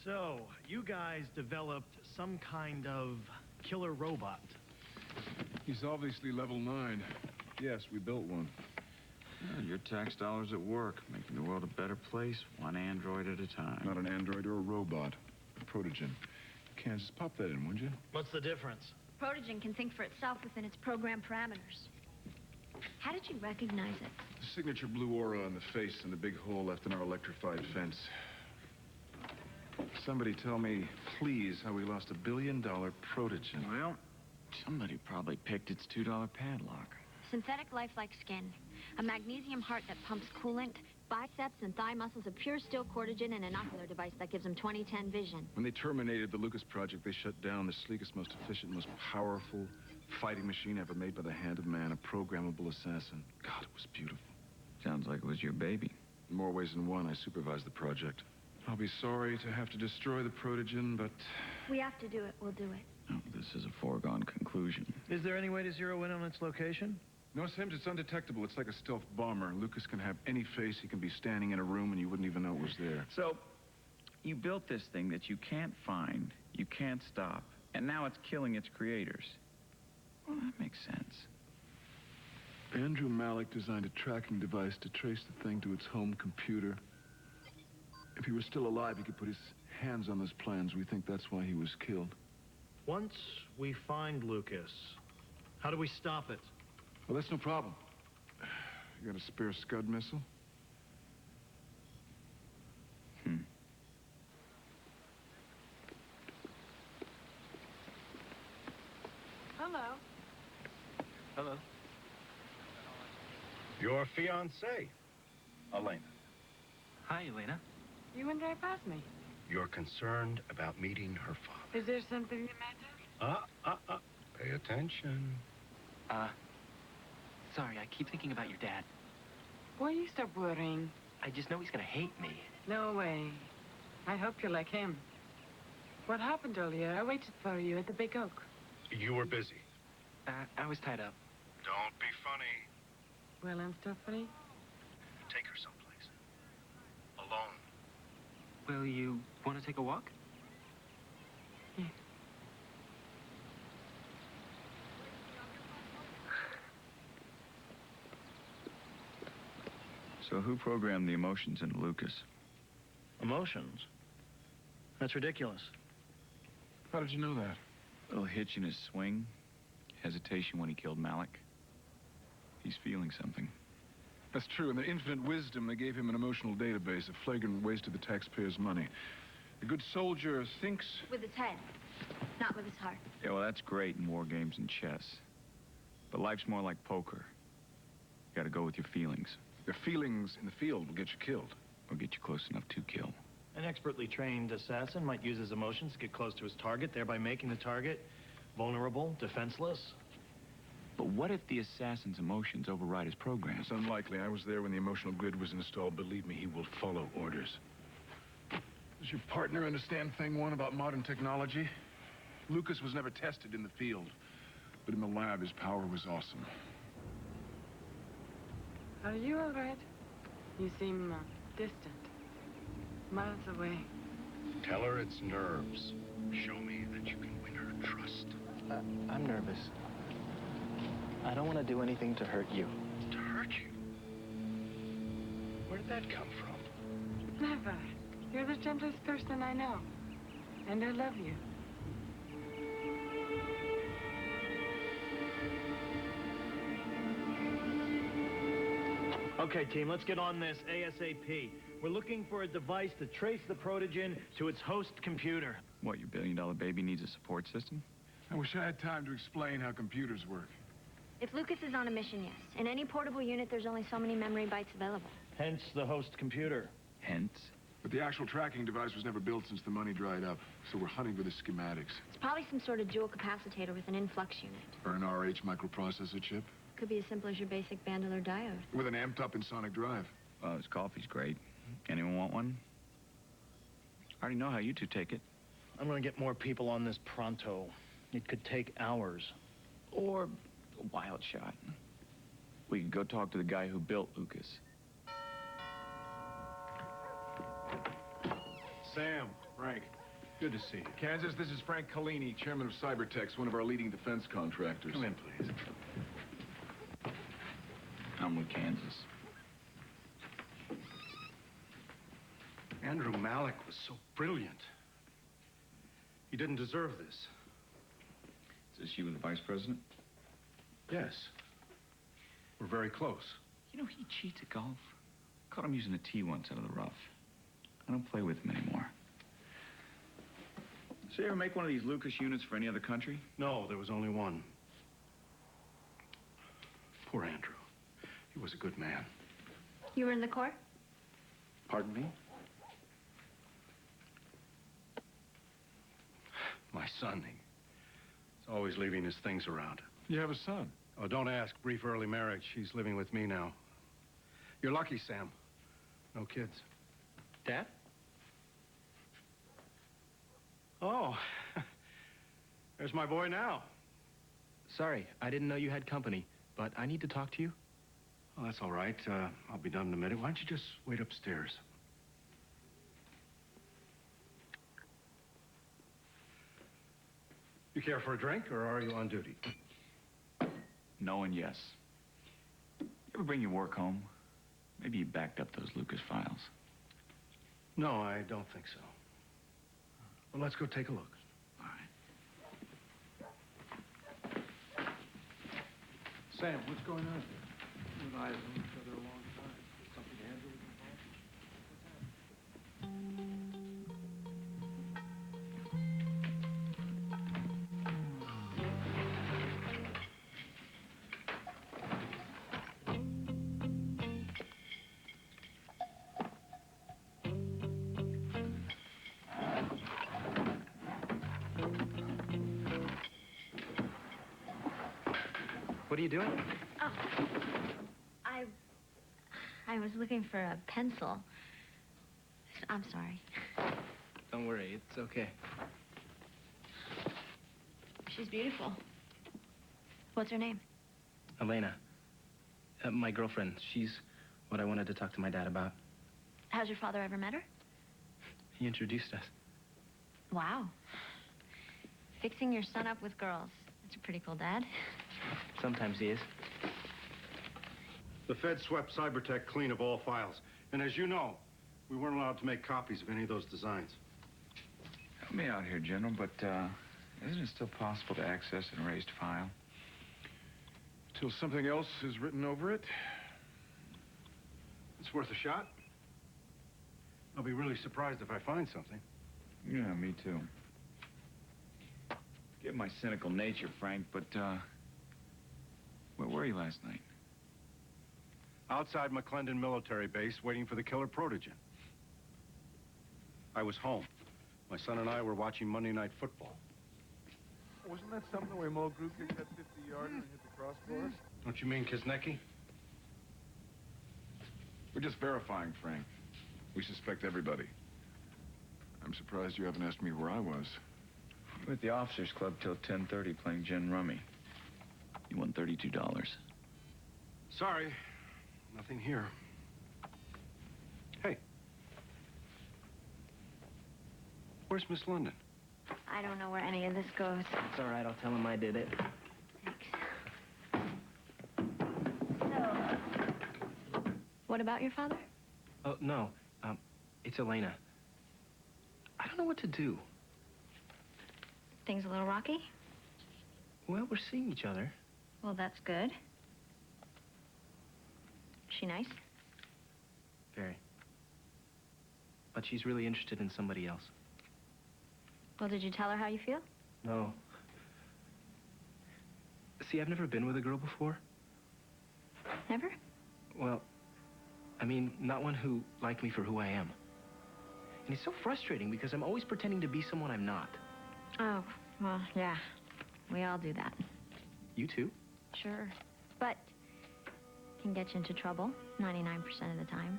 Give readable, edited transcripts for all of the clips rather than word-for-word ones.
So, you guys developed some kind of killer robot. He's obviously level 9. Yes, we built one. Yeah, your tax dollars at work, making the world a better place, one android at a time. Not an android or a robot. A protogen. Kansas, pop that in, would you? What's the difference? Protogen can think for itself within its program parameters. How did you recognize it? The signature blue aura on the face and the big hole left in our electrified fence. Somebody tell me, please, how we lost $1 billion protogen. Well, somebody probably picked its $2 padlock. Synthetic lifelike skin, a magnesium heart that pumps coolant, biceps and thigh muscles of pure steel cortigen, and an ocular device that gives them 20/10 vision. When they terminated the Lucas project, they shut down the sleekest, most efficient, most powerful fighting machine ever made by the hand of man, a programmable assassin. God, it was beautiful. Sounds like it was your baby. In more ways than one, I supervised the project. I'll be sorry to have to destroy the protogen, but... We have to do it, we'll do it. Oh, this is a foregone conclusion. Is there any way to zero in on its location? No, Sims, it's undetectable. It's like a stealth bomber. Lucas can have any face. He can be standing in a room and you wouldn't even know it was there. So, you built this thing that you can't find, you can't stop, and now it's killing its creators. Well, that makes sense. Andrew Malik designed a tracking device to trace the thing to its home computer. If he were still alive, he could put his hands on those plans. We think that's why he was killed. Once we find Lucas, how do we stop it? Well, that's no problem. You got a spare Scud missile? Hello. Hello. Your fiancée, Elena. Hi, Elena. You wouldn't drive past me. You're concerned about meeting her father. Is there something the matter? Pay attention. Sorry, I keep thinking about your dad. Will you stop worrying? I just know he's gonna hate me. No way. I hope you're like him. What happened earlier? I waited for you at the Big Oak. You were busy. I was tied up. Don't be funny. Well, I'm still funny. Take her someplace. Alone. Will you want to take a walk? Yeah. So who programmed the emotions into Lucas? Emotions? That's ridiculous. How did you know that? Little hitch in his swing. Hesitation when he killed Malik. He's feeling something. That's true. In their infinite wisdom, they gave him an emotional database, a flagrant waste of the taxpayers' money. A good soldier thinks... With his head, not with his heart. Yeah, well, that's great in war games and chess. But life's more like poker. You gotta go with your feelings. Their feelings in the field will get you killed. Or get you close enough to kill. An expertly trained assassin might use his emotions to get close to his target, thereby making the target vulnerable, defenseless. But what if the assassin's emotions override his program? It's unlikely. I was there when the emotional grid was installed. Believe me, he will follow orders. Does your partner understand thing one about modern technology? Lucas was never tested in the field, but in the lab, his power was awesome. Are you all right? You seem distant. Miles away. Tell her it's nerves. Show me that you can win her trust. I'm nervous. I don't want to do anything to hurt you. To hurt you? Where did that come from? Never. You're the gentlest person I know. And I love you. Okay, team, let's get on this ASAP. We're looking for a device to trace the protogen to its host computer. What, your billion-dollar baby needs a support system? I wish I had time to explain how computers work. If Lucas is on a mission, yes. In any portable unit, there's only so many memory bytes available. Hence the host computer. Hence? But the actual tracking device was never built since the money dried up, so we're hunting for the schematics. It's probably some sort of dual capacitator with an influx unit. Or an RH microprocessor chip. Could be as simple as your basic Bandler diode. With an amped-up insonic drive. Well, his coffee's great. Anyone want one? I already know how you two take it. I'm gonna get more people on this pronto. It could take hours. Or a wild shot. We could go talk to the guy who built Lucas. Sam, Frank, Good to see you. Kansas, this is Frank Collini, chairman of Cybertex, one of our leading defense contractors. Come in, please. I'm with Kansas. Andrew Malik was so brilliant. He didn't deserve this. Is this you and the vice president? Yes. We're very close. You know, he cheats at golf. Caught him using a tee once out of the rough. I don't play with him anymore. So you ever make one of these Lucas units for any other country? No, there was only one. Poor Andrew. He was a good man. You were in the Corps? Pardon me? My son, he's always leaving his things around. You have a son? Oh, don't ask. Brief early marriage. He's living with me now. You're lucky, Sam. No kids. Dad? Oh, there's my boy now. Sorry, I didn't know you had company, but I need to talk to you. Oh, that's all right. I'll be done in a minute. Why don't you just wait upstairs? You care for a drink, or are you on duty? No and yes. You ever bring your work home? Maybe you backed up those Lucas files. No, I don't think so. Well, let's go take a look. All right. Sam, what's going on here? You and I have known each other a long time. Is something Andrew was involved? What are you doing? Oh. I was looking for a pencil. I'm sorry. Don't worry, it's okay. She's beautiful. What's her name? Elena. My girlfriend. She's what I wanted to talk to my dad about. Has your father ever met her? He introduced us. Wow. Fixing your son up with girls. That's a pretty cool dad. Sometimes he is. The Fed swept Cybertech clean of all files. And as you know, we weren't allowed to make copies of any of those designs. Help me out here, General, but isn't it still possible to access an erased file? Till something else is written over it? It's worth a shot. I'll be really surprised if I find something. Yeah, me too. Forgive my cynical nature, Frank, but, where were you last night? Outside McClendon military base, waiting for the killer protogen. I was home. My son and I were watching Monday Night Football. Wasn't that something where Mo Group kicked that 50-yarder and hit the crossbars? Don't you mean Kisnecki? We're just verifying, Frank. We suspect everybody. I'm surprised you haven't asked me where I was. We're at the Officers Club till 10:30 playing gin rummy. You won $32. Sorry, nothing here. Hey. Where's Miss London? I don't know where any of this goes. It's all right, I'll tell him I did it. Thanks. So, what about your father? Oh, no. It's Elena. I don't know what to do. Things a little rocky? Well, we're seeing each other. Well, that's good. She nice? Very. But she's really interested in somebody else. Well, did you tell her how you feel? No. See, I've never been with a girl before. Never? Well, I mean, not one who liked me for who I am. And it's so frustrating because I'm always pretending to be someone I'm not. Oh, well, yeah. We all do that. You too? Sure. But can get you into trouble 99% of the time.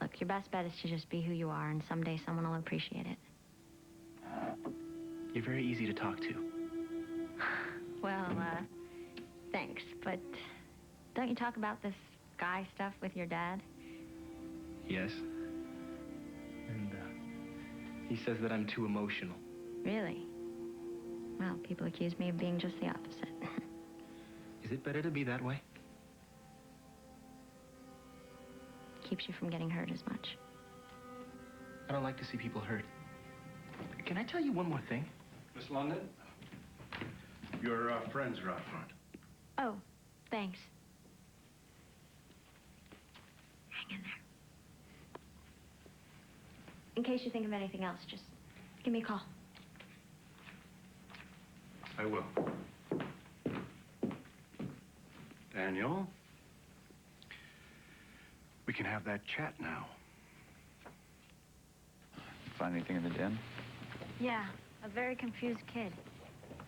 Look, your best bet is to just be who you are, and someday someone will appreciate it. You're very easy to talk to. Well, thanks, but don't you talk about this guy stuff with your dad? Yes. And, He says that I'm too emotional. Really? Well, people accuse me of being just the opposite. Is it better to be that way? Keeps you from getting hurt as much. I don't like to see people hurt. Can I tell you one more thing? Miss London, your friends are out front. Oh, thanks. Hang in there. In case you think of anything else, just give me a call. I will. Daniel, we can have that chat now. Find anything in the den? Yeah, a very confused kid,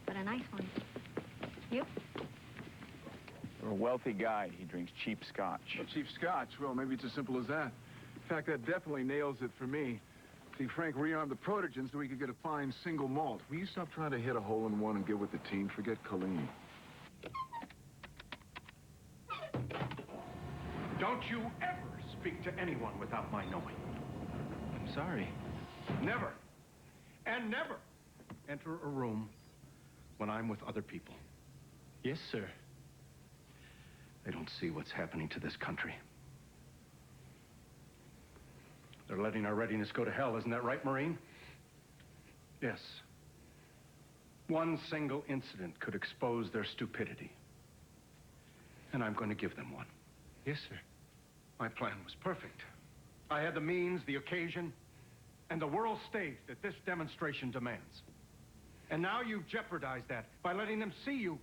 but a nice one. You? For a wealthy guy, he drinks cheap scotch. Well, cheap scotch. Well, maybe it's as simple as that. In fact, that definitely nails it for me. See, Frank rearmed the Protogen so he could get a fine single malt. Will you stop trying to hit a hole-in-one and get with the team? Forget Colleen. Don't you ever speak to anyone without my knowing. I'm sorry. Never, and never enter a room when I'm with other people. Yes, sir. They don't see what's happening to this country. They're letting our readiness go to hell, isn't that right, Marine? Yes. One single incident could expose their stupidity. And I'm going to give them one. Yes, sir. My plan was perfect. I had the means, the occasion, and the world stage that this demonstration demands. And now you've jeopardized that by letting them see you.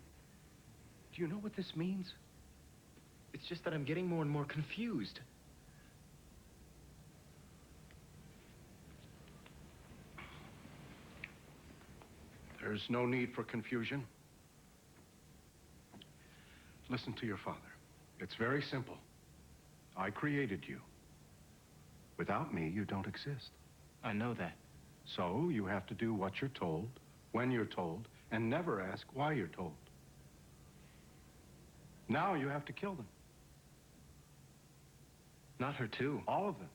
Do you know what this means? It's just that I'm getting more and more confused. There's no need for confusion. Listen to your father. It's very simple. I created you. Without me, you don't exist. I know that. So you have to do what you're told, when you're told, and never ask why you're told. Now you have to kill them. Not her, too. All of them.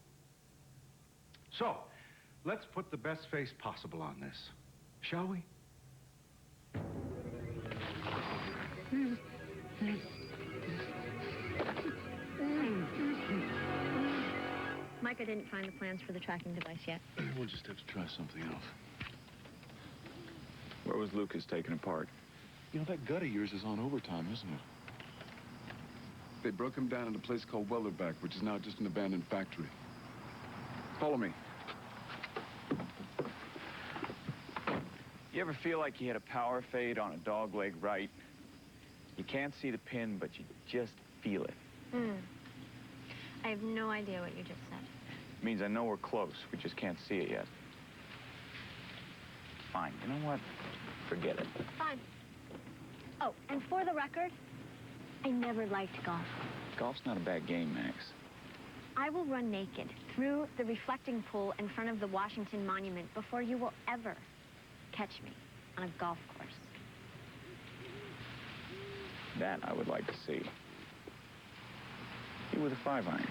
So, let's put the best face possible on this, shall we? Micah didn't find the plans for the tracking device yet. We'll just have to try something else. Where was Lucas taken apart? You know, that gut of yours is on overtime, isn't it? They broke him down in a place called Wellerback, which is now just an abandoned factory. Follow me. You ever feel like you hit a power fade on a dogleg right? You can't see the pin, but you just feel it. I have no idea what you just said. It means I know we're close. We just can't see it yet. Fine. You know what? Forget it. Fine. Oh, and for the record, I never liked golf. Golf's not a bad game, Max. I will run naked through the reflecting pool in front of the Washington Monument before you will ever catch me on a golf course. That I would like to see. You with a 5-iron.